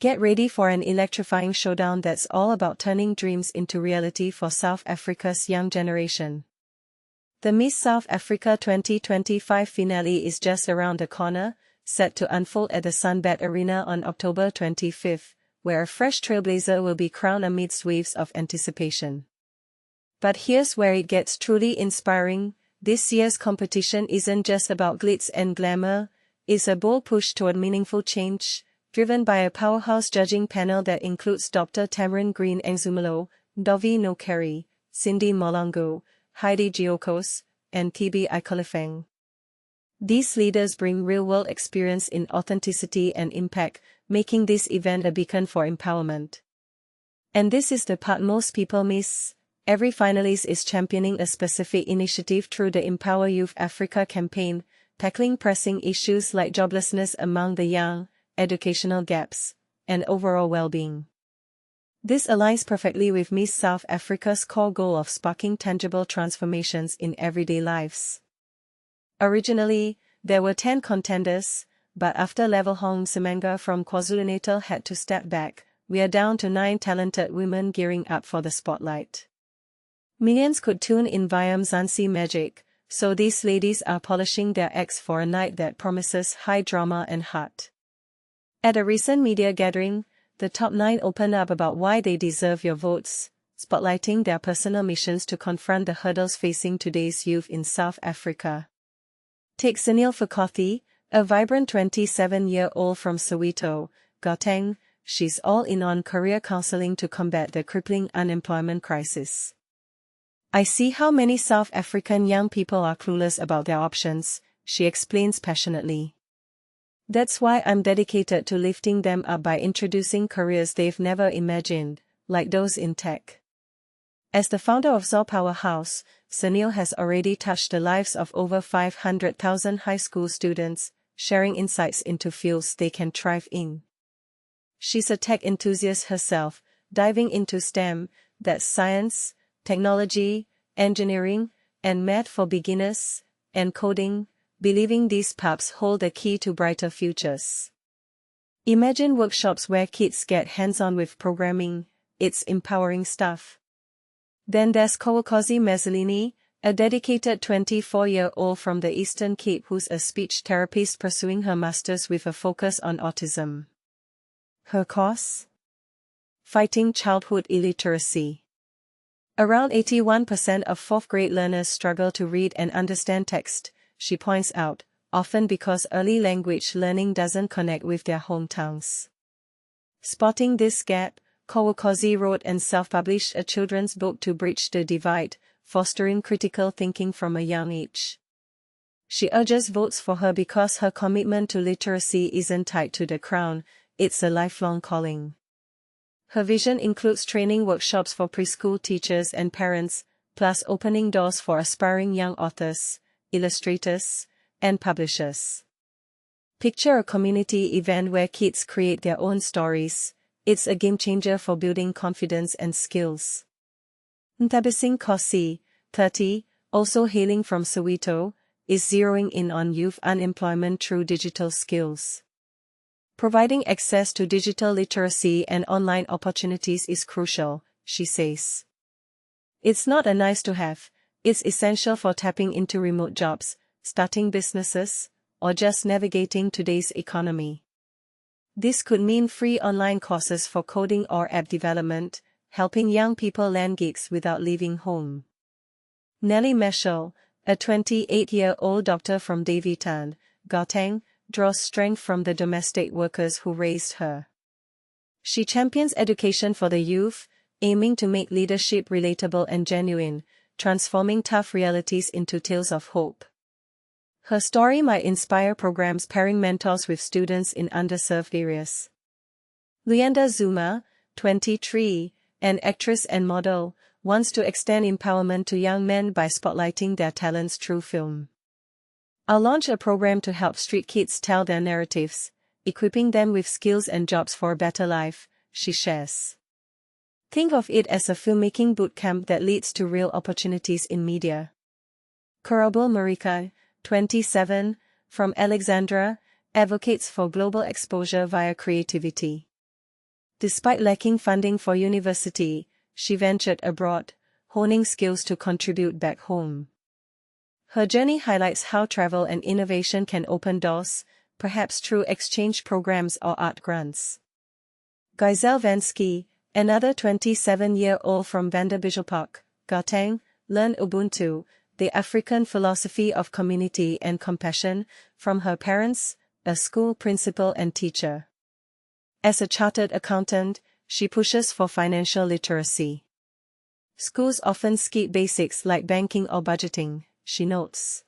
Get ready for an electrifying showdown that's all about turning dreams into reality for South Africa's young generation. The Miss South Africa 2025 finale is just around the corner, set to unfold at the SunBet Arena on October 25, where a fresh trailblazer will be crowned amidst waves of anticipation. But here's where it gets truly inspiring. This year's competition isn't just about glitz and glamour, it's a bold push toward meaningful change, driven by a powerhouse judging panel that includes Dr. Tamarin Green-Engzumalo, Dovi Nokeri, Cindy Molongo, Heidi Giokos, and Thibi Ikolefeng. These leaders bring real-world experience in authenticity and impact, making this event a beacon for empowerment. And this is the part most people miss. Every finalist is championing a specific initiative through the Empower Youth Africa campaign, tackling pressing issues like joblessness among the young, educational gaps, and overall well-being. This aligns perfectly with Miss South Africa's core goal of sparking tangible transformations in everyday lives. Originally, there were 10 contenders, but after Lebohong Semanga from KwaZulu-Natal had to step back, we are down to 9 talented women gearing up for the spotlight. Millions could tune in via Mzansi Magic, so these ladies are polishing their acts for a night that promises high drama and heart. At a recent media gathering, the top 9 opened up about why they deserve your votes, spotlighting their personal missions to confront the hurdles facing today's youth in South Africa. Take Zanele Phakathi, a vibrant 27-year-old from Soweto, Gauteng. She's all in on career counseling to combat the crippling unemployment crisis. I see how many South African young people are clueless about their options, she explains passionately. That's why I'm dedicated to lifting them up by introducing careers they've never imagined, like those in tech. As the founder of Zol Powerhouse, Zanele has already touched the lives of over 500,000 high school students, sharing insights into fields they can thrive in. She's a tech enthusiast herself, diving into STEM, that's science, technology, engineering, and math for beginners, and coding, believing these paths hold the key to brighter futures. Imagine workshops where kids get hands-on with programming. It's empowering stuff. Then there's Qhawekazi Mazaleni, a dedicated 24-year-old from the Eastern Cape who's a speech therapist pursuing her master's with a focus on autism. Her course? Fighting childhood illiteracy. Around 81% of 4th-grade learners struggle to read and understand text, she points out, often because early language learning doesn't connect with their home tongues. Spotting this gap, Qhawekazi wrote and self-published a children's book to bridge the divide, fostering critical thinking from a young age. She urges votes for her because her commitment to literacy isn't tied to the crown, it's a lifelong calling. Her vision includes training workshops for preschool teachers and parents, plus opening doors for aspiring young authors, illustrators, and publishers. Picture a community event where kids create their own stories. It's a game-changer for building confidence and skills. Nthabiseng Kgasi, 30, also hailing from Soweto, is zeroing in on youth unemployment through digital skills. Providing access to digital literacy and online opportunities is crucial, she says. It's not a nice-to-have, it's essential for tapping into remote jobs, starting businesses, or just navigating today's economy. This could mean free online courses for coding or app development, helping young people land gigs without leaving home. Nelly Mashile, a 28-year-old doctor from Davitan, Gauteng, draws strength from the domestic workers who raised her. She champions education for the youth, aiming to make leadership relatable and genuine, transforming tough realities into tales of hope. Her story might inspire programs pairing mentors with students in underserved areas. Luyanda Zuma, 23, an actress and model, wants to extend empowerment to young men by spotlighting their talents through film. I'll launch a program to help street kids tell their narratives, equipping them with skills and jobs for a better life, she shares. Think of it as a filmmaking bootcamp that leads to real opportunities in media. Karabo Mareka, 27, from Alexandra, advocates for global exposure via creativity. Despite lacking funding for university, she ventured abroad, honing skills to contribute back home. Her journey highlights how travel and innovation can open doors, perhaps through exchange programs or art grants. Gizelle Venske, another 27-year-old from Vanderbijlpark, Gauteng, learned Ubuntu, the African philosophy of community and compassion, from her parents, a school principal and teacher. As a chartered accountant, she pushes for financial literacy. Schools often skip basics like banking or budgeting, she notes.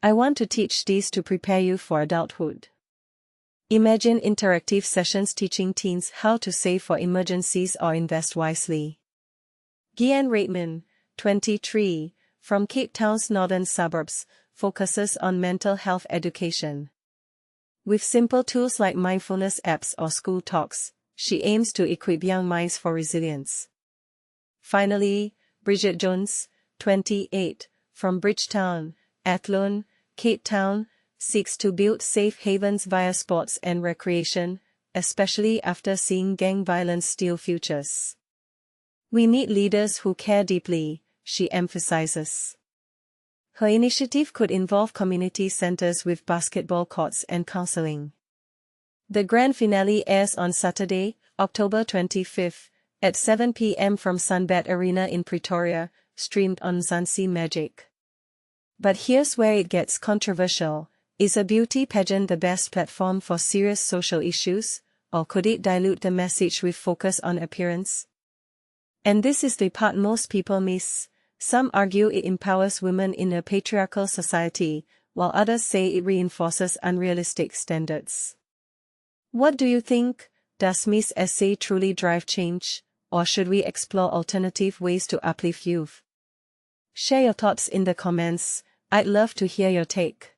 I want to teach these to prepare you for adulthood. Imagine interactive sessions teaching teens how to save for emergencies or invest wisely. Ghee-Ann Rademan, 23, from Cape Town's northern suburbs, focuses on mental health education. With simple tools like mindfulness apps or school talks, she aims to equip young minds for resilience. Finally, Bridgette Jones, 28, from Bridgetown, Athlone, Cape Town, seeks to build safe havens via sports and recreation, especially after seeing gang violence steal futures. We need leaders who care deeply, she emphasizes. Her initiative could involve community centers with basketball courts and counseling. The grand finale airs on Saturday, October 25, at 7 p.m. from SunBet Arena in Pretoria, streamed on Mzansi Magic. But here's where it gets controversial. Is a beauty pageant the best platform for serious social issues, or could it dilute the message with focus on appearance? And this is the part most people miss. Some argue it empowers women in a patriarchal society, while others say it reinforces unrealistic standards. What do you think? Does Miss SA truly drive change, or should we explore alternative ways to uplift youth? Share your thoughts in the comments. I'd love to hear your take.